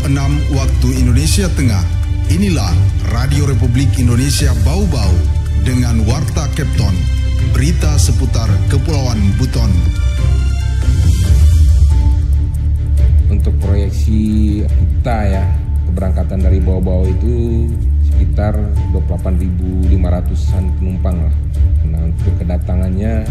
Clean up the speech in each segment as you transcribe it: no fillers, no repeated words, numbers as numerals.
6 waktu Indonesia Tengah. Inilah Radio Republik Indonesia Bau-Bau dengan Warta Kepton, berita seputar Kepulauan Buton. Untuk proyeksi kita ya, keberangkatan dari Bau-Bau itu sekitar 28.500-an penumpang lah. Nah, untuk kedatangannya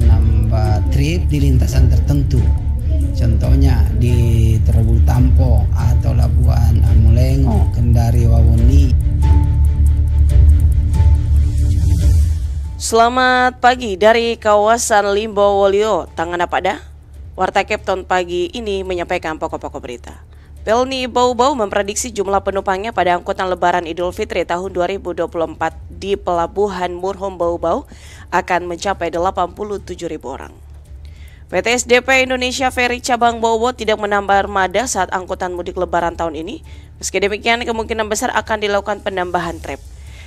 nambah trip di lintasan tertentu. Contohnya di Terobul Tampo atau Labuan Amulengo, Kendari Wawoni. Selamat pagi dari kawasan Limbowolio, Tangan Pada. Warta Kepton pagi ini menyampaikan pokok-pokok berita. Pelni Bau-Bau memprediksi jumlah penumpangnya pada angkutan Lebaran Idul Fitri tahun 2024 di Pelabuhan Murhom Bau-Bau akan mencapai 87.000 orang. PT SDP Indonesia Ferry Cabang Bau-Bau tidak menambah armada saat angkutan mudik Lebaran tahun ini. Meski demikian, kemungkinan besar akan dilakukan penambahan trip.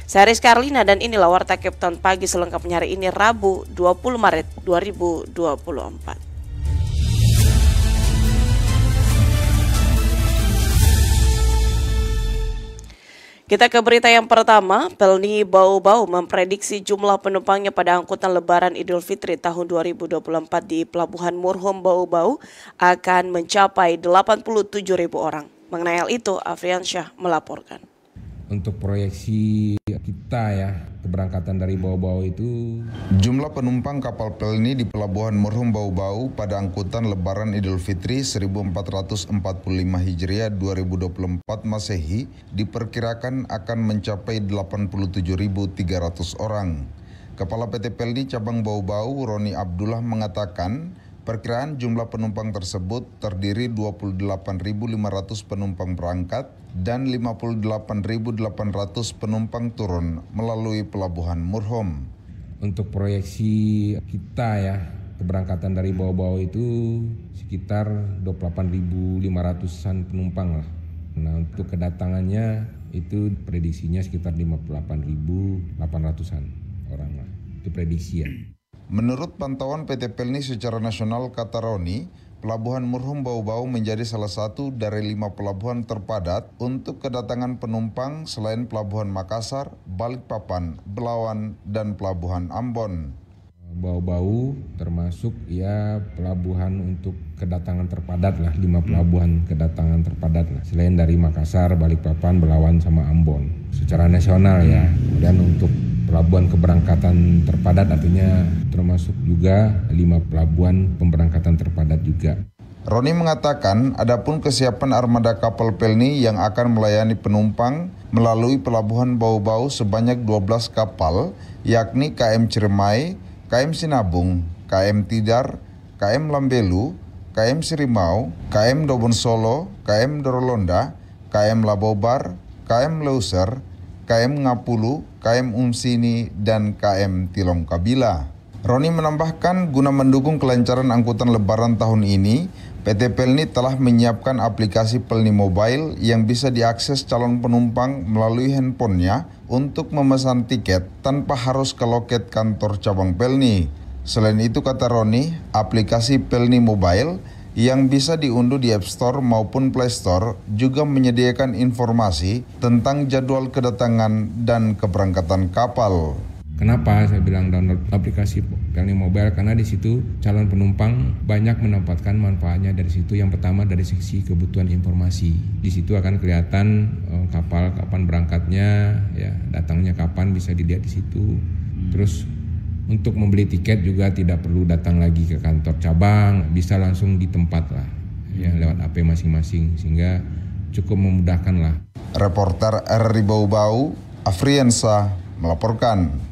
Saya Rizka Arlina dan inilah Warta Kepton pagi selengkapnya hari ini Rabu 20 Maret 2024. Kita ke berita yang pertama. Pelni Bau-Bau memprediksi jumlah penumpangnya pada angkutan Lebaran Idul Fitri tahun 2024 di Pelabuhan Murhom Bau-Bau akan mencapai 87.000 orang. Mengenai hal itu, Afriansyah melaporkan. untuk proyeksi kita ya, keberangkatan dari Bau-Bau itu. Jumlah penumpang kapal Pelni di Pelabuhan Murhom Bau-Bau pada angkutan Lebaran Idul Fitri 1445 Hijriah 2024 Masehi diperkirakan akan mencapai 87.300 orang. Kepala PT Pelni Cabang Bau-Bau Roni Abdullah mengatakan perkiraan jumlah penumpang tersebut terdiri 28.500 penumpang berangkat dan 58.800 penumpang turun melalui Pelabuhan Murhom. Untuk proyeksi kita ya, keberangkatan dari Bau-Bau itu sekitar 28.500-an penumpang lah. Nah, untuk kedatangannya itu prediksinya sekitar 58.800-an orang lah. Itu prediksi ya. Menurut pantauan PT Pelni secara nasional, kata Roni, Pelabuhan Murhom Bau-Bau menjadi salah satu dari 5 pelabuhan terpadat untuk kedatangan penumpang selain Pelabuhan Makassar, Balikpapan, Belawan, dan Pelabuhan Ambon. Bau-Bau termasuk ya pelabuhan untuk kedatangan terpadat lah, 5 pelabuhan kedatangan terpadat lah. Selain dari Makassar, Balikpapan, Belawan, sama Ambon. Secara nasional ya, dan untuk pelabuhan keberangkatan terpadat artinya termasuk juga 5 pelabuhan pemberangkatan terpadat juga. Roni mengatakan adapun kesiapan armada kapal Pelni yang akan melayani penumpang melalui Pelabuhan Bau-Bau sebanyak 12 kapal, yakni KM Ciremai, KM Sinabung, KM Tidar, KM Lambelu, KM Sirimau, KM Dobon Solo, KM Dorolonda, KM Labobar, KM Leuser, KM Ngapulu, KM Umsini, dan KM Tilong Kabila. Roni menambahkan guna mendukung kelancaran angkutan Lebaran tahun ini, PT Pelni telah menyiapkan aplikasi Pelni Mobile yang bisa diakses calon penumpang melalui handphonenya untuk memesan tiket tanpa harus ke loket kantor cabang Pelni. Selain itu, kata Roni, aplikasi Pelni Mobile yang bisa diunduh di App Store maupun Play Store juga menyediakan informasi tentang jadwal kedatangan dan keberangkatan kapal. Kenapa saya bilang download aplikasi Pelni Mobile? Karena di situ calon penumpang banyak mendapatkan manfaatnya dari situ. Yang pertama dari sisi kebutuhan informasi. Di situ akan kelihatan kapal kapan berangkatnya, ya datangnya kapan bisa dilihat di situ. Terus untuk membeli tiket juga tidak perlu datang lagi ke kantor cabang, bisa langsung di tempat lah, ya lewat HP masing-masing, sehingga cukup memudahkan lah. Reporter RRI Bau-Bau, Afriansa melaporkan.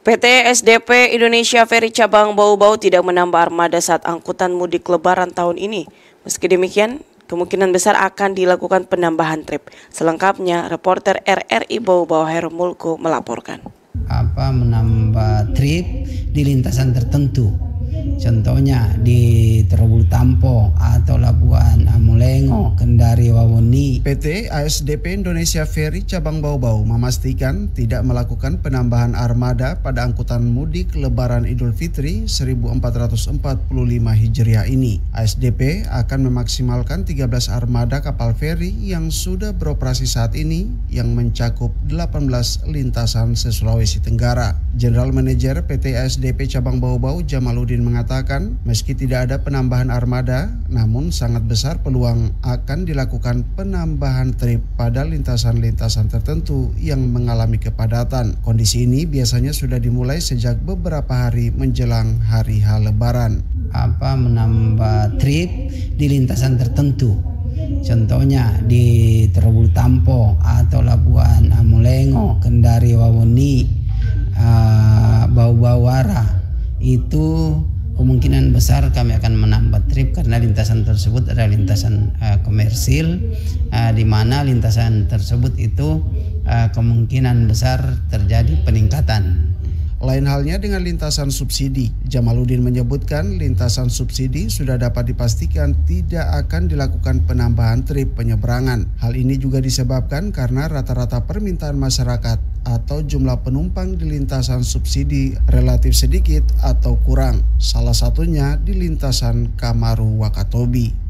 PT SDP Indonesia Ferry Cabang Bau-Bau tidak menambah armada saat angkutan mudik Lebaran tahun ini. Meski demikian, kemungkinan besar akan dilakukan penambahan trip. Selengkapnya, reporter RRI Bau-Bau Heru Mulko melaporkan. Menambah trip di lintasan tertentu. Contohnya di Terobul Tampo atau Labuan Amulengo, Kendari Wawoni. PT ASDP Indonesia Ferry Cabang Bau-Bau memastikan tidak melakukan penambahan armada pada angkutan mudik Lebaran Idul Fitri 1445 Hijriah ini. ASDP akan memaksimalkan 13 armada kapal feri yang sudah beroperasi saat ini yang mencakup 18 lintasan se-Sulawesi Tenggara. General Manager PT ASDP Cabang Bau-Bau Jamaluddin mengatakan, meski tidak ada penambahan armada, namun sangat besar peluang akan dilakukan penambahan trip pada lintasan-lintasan tertentu yang mengalami kepadatan. Kondisi ini biasanya sudah dimulai sejak beberapa hari menjelang hari H Lebaran. Menambah trip di lintasan tertentu. Contohnya di Terobul Tampo atau Labuan Amulengo, Kendari Wawoni, Bau-Bawara. Itu kemungkinan besar kami akan menambah trip karena lintasan tersebut adalah lintasan komersil, di mana lintasan tersebut itu kemungkinan besar terjadi peningkatan. Lain halnya dengan lintasan subsidi. Jamaluddin menyebutkan lintasan subsidi sudah dapat dipastikan tidak akan dilakukan penambahan trip penyeberangan. Hal ini juga disebabkan karena rata-rata permintaan masyarakat atau jumlah penumpang di lintasan subsidi relatif sedikit atau kurang. Salah satunya di lintasan Kamaru Wakatobi.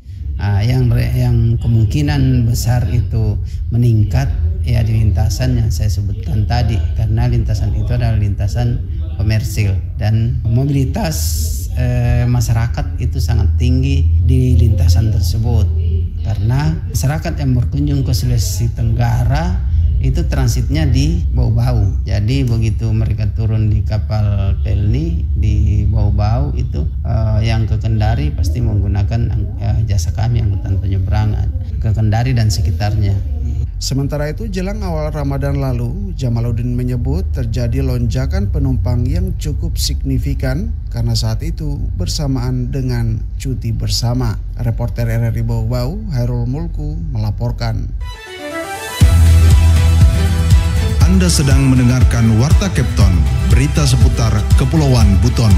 Yang kemungkinan besar itu meningkat ya di lintasan yang saya sebutkan tadi, karena lintasan itu adalah lintasan komersil dan mobilitas masyarakat itu sangat tinggi di lintasan tersebut, karena masyarakat yang berkunjung ke Sulawesi Tenggara itu transitnya di Bau-Bau. Jadi begitu mereka turun di kapal Pelni di Bau-Bau itu yang ke Kendari pasti menggunakan jasa kami angkutan penyeberangan ke Kendari dan sekitarnya. Sementara itu jelang awal Ramadan lalu, Jamaluddin menyebut terjadi lonjakan penumpang yang cukup signifikan karena saat itu bersamaan dengan cuti bersama. Reporter RRI Bau-Bau, Hairul Mulku melaporkan. Anda sedang mendengarkan Warta Kepton, berita seputar Kepulauan Buton.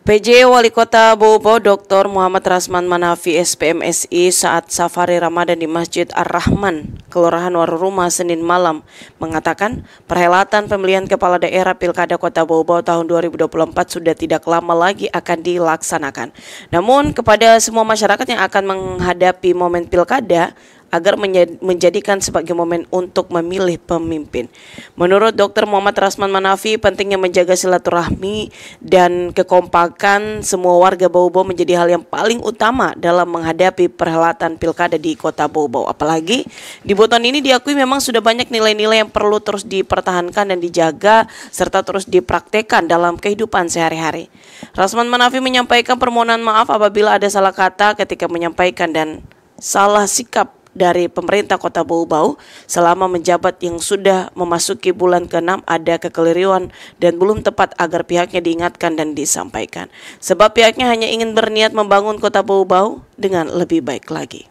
PJ Wali Kota Bau-Bau Dr. Muhammad Rasman Manafi SPMSI saat safari Ramadan di Masjid Ar-Rahman, Kelurahan Waruruma Senin malam, mengatakan perhelatan pemilihan kepala daerah Pilkada Kota Bau-Bau tahun 2024 sudah tidak lama lagi akan dilaksanakan. Namun kepada semua masyarakat yang akan menghadapi momen Pilkada, agar menjadikan sebagai momen untuk memilih pemimpin. Menurut Dr. Muhammad Rasman Manafi, pentingnya menjaga silaturahmi dan kekompakan semua warga Bau-Bau menjadi hal yang paling utama dalam menghadapi perhelatan pilkada di Kota Bau-Bau. Apalagi di Buton ini diakui memang sudah banyak nilai-nilai yang perlu terus dipertahankan dan dijaga serta terus dipraktekkan dalam kehidupan sehari-hari. Rasman Manafi menyampaikan permohonan maaf apabila ada salah kata ketika menyampaikan dan salah sikap dari pemerintah Kota Bau-Bau selama menjabat yang sudah memasuki bulan ke-6 ada kekeliruan dan belum tepat agar pihaknya diingatkan dan disampaikan. Sebab pihaknya hanya ingin berniat membangun Kota Bau-Bau dengan lebih baik lagi.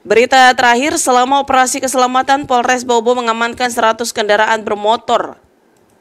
Berita terakhir, selama operasi keselamatan Polres Bau-Bau mengamankan 100 kendaraan bermotor.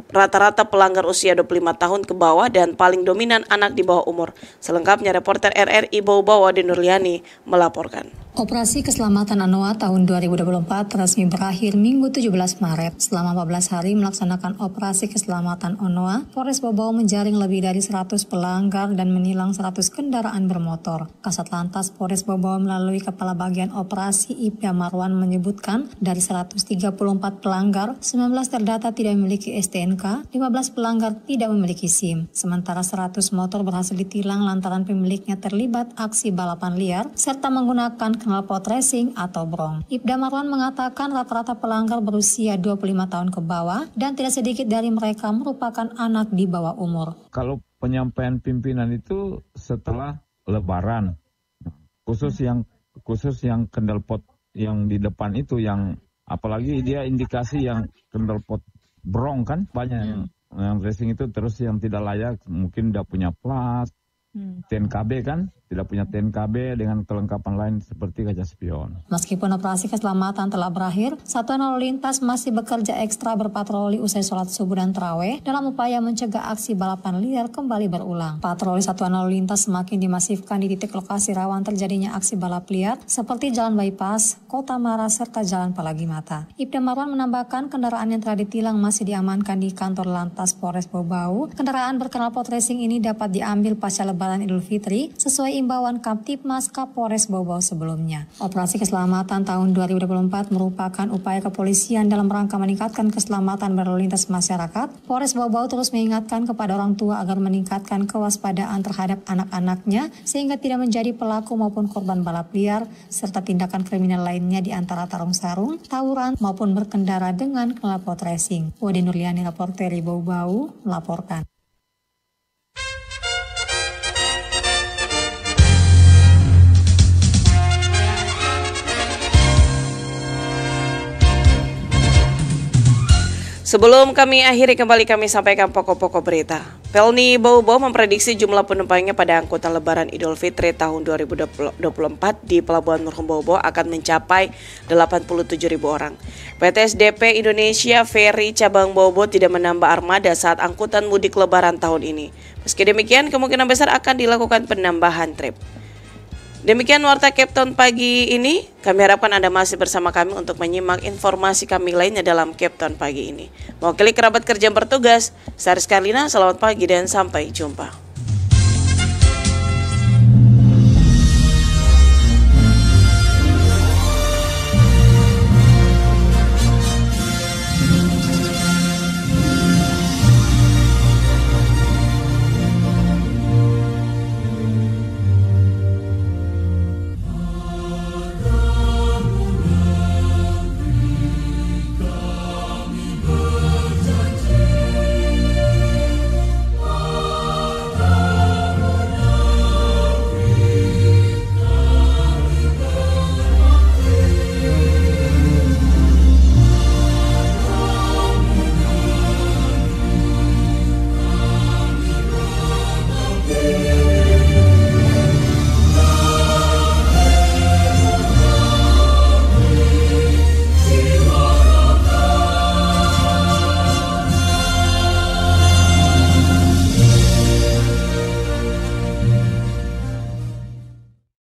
Rata-rata pelanggar usia 25 tahun ke bawah dan paling dominan anak di bawah umur. Selengkapnya reporter RRI Bau-Bau Ade Nurliani melaporkan. Operasi Keselamatan ANOA tahun 2024 resmi berakhir Minggu 17 Maret. Selama 14 hari melaksanakan Operasi Keselamatan ANOA, Polres Bau-Bau menjaring lebih dari 100 pelanggar dan menilang 100 kendaraan bermotor. Kasat Lantas Polres Bau-Bau melalui Kepala Bagian Operasi Ibda Marwan menyebutkan dari 134 pelanggar, 19 terdata tidak memiliki STNK, 15 pelanggar tidak memiliki SIM. Sementara 100 motor berhasil ditilang lantaran pemiliknya terlibat aksi balapan liar serta menggunakan knalpot racing atau brong. Ibda Marwan mengatakan rata-rata pelanggar berusia 25 tahun ke bawah dan tidak sedikit dari mereka merupakan anak di bawah umur. Kalau penyampaian pimpinan itu setelah Lebaran, khusus yang knalpot yang di depan itu, yang apalagi dia indikasi yang knalpot brong kan banyak yang racing itu, terus yang tidak layak mungkin udah punya plat TNKB kan. tidak punya TNKB dengan kelengkapan lain seperti kaca spion. Meskipun operasi keselamatan telah berakhir, Satuan Lalu Lintas masih bekerja ekstra berpatroli usai sholat subuh dan tarawih dalam upaya mencegah aksi balapan liar kembali berulang. Patroli Satuan Lalu Lintas semakin dimasifkan di titik lokasi rawan terjadinya aksi balap liar seperti Jalan Bypass, Kota Mara, serta Jalan Palagimata. Ibda Marwan menambahkan kendaraan yang telah ditilang masih diamankan di kantor Lantas Polres Bau-Bau. Kendaraan berknalpot racing ini dapat diambil pasca Lebaran Idul Fitri sesuai imbauan Kamtibmas Kapolres Bau-Bau sebelumnya. Operasi keselamatan tahun 2024 merupakan upaya kepolisian dalam rangka meningkatkan keselamatan berlalu lintas masyarakat. Polres Bau-Bau terus mengingatkan kepada orang tua agar meningkatkan kewaspadaan terhadap anak-anaknya sehingga tidak menjadi pelaku maupun korban balap liar serta tindakan kriminal lainnya di antara tarung-sarung, tawuran maupun berkendara dengan knalpot racing. Wadi Nurliani, reporter Bau-Bau, melaporkan. Sebelum kami akhiri, kembali kami sampaikan pokok-pokok berita. Pelni Bau-Bau memprediksi jumlah penumpangnya pada angkutan Lebaran Idul Fitri tahun 2024 di Pelabuhan Merak Bau-Bau akan mencapai 87.000 orang. PT SDP Indonesia Ferry Cabang Bau-Bau tidak menambah armada saat angkutan mudik Lebaran tahun ini. Meski demikian, kemungkinan besar akan dilakukan penambahan trip. Demikian Warta Capton pagi ini. Kami harapkan Anda masih bersama kami untuk menyimak informasi kami lainnya dalam Capton pagi ini. Mewakili kerabat kerja yang bertugas, Saris Karlina, selamat pagi dan sampai jumpa.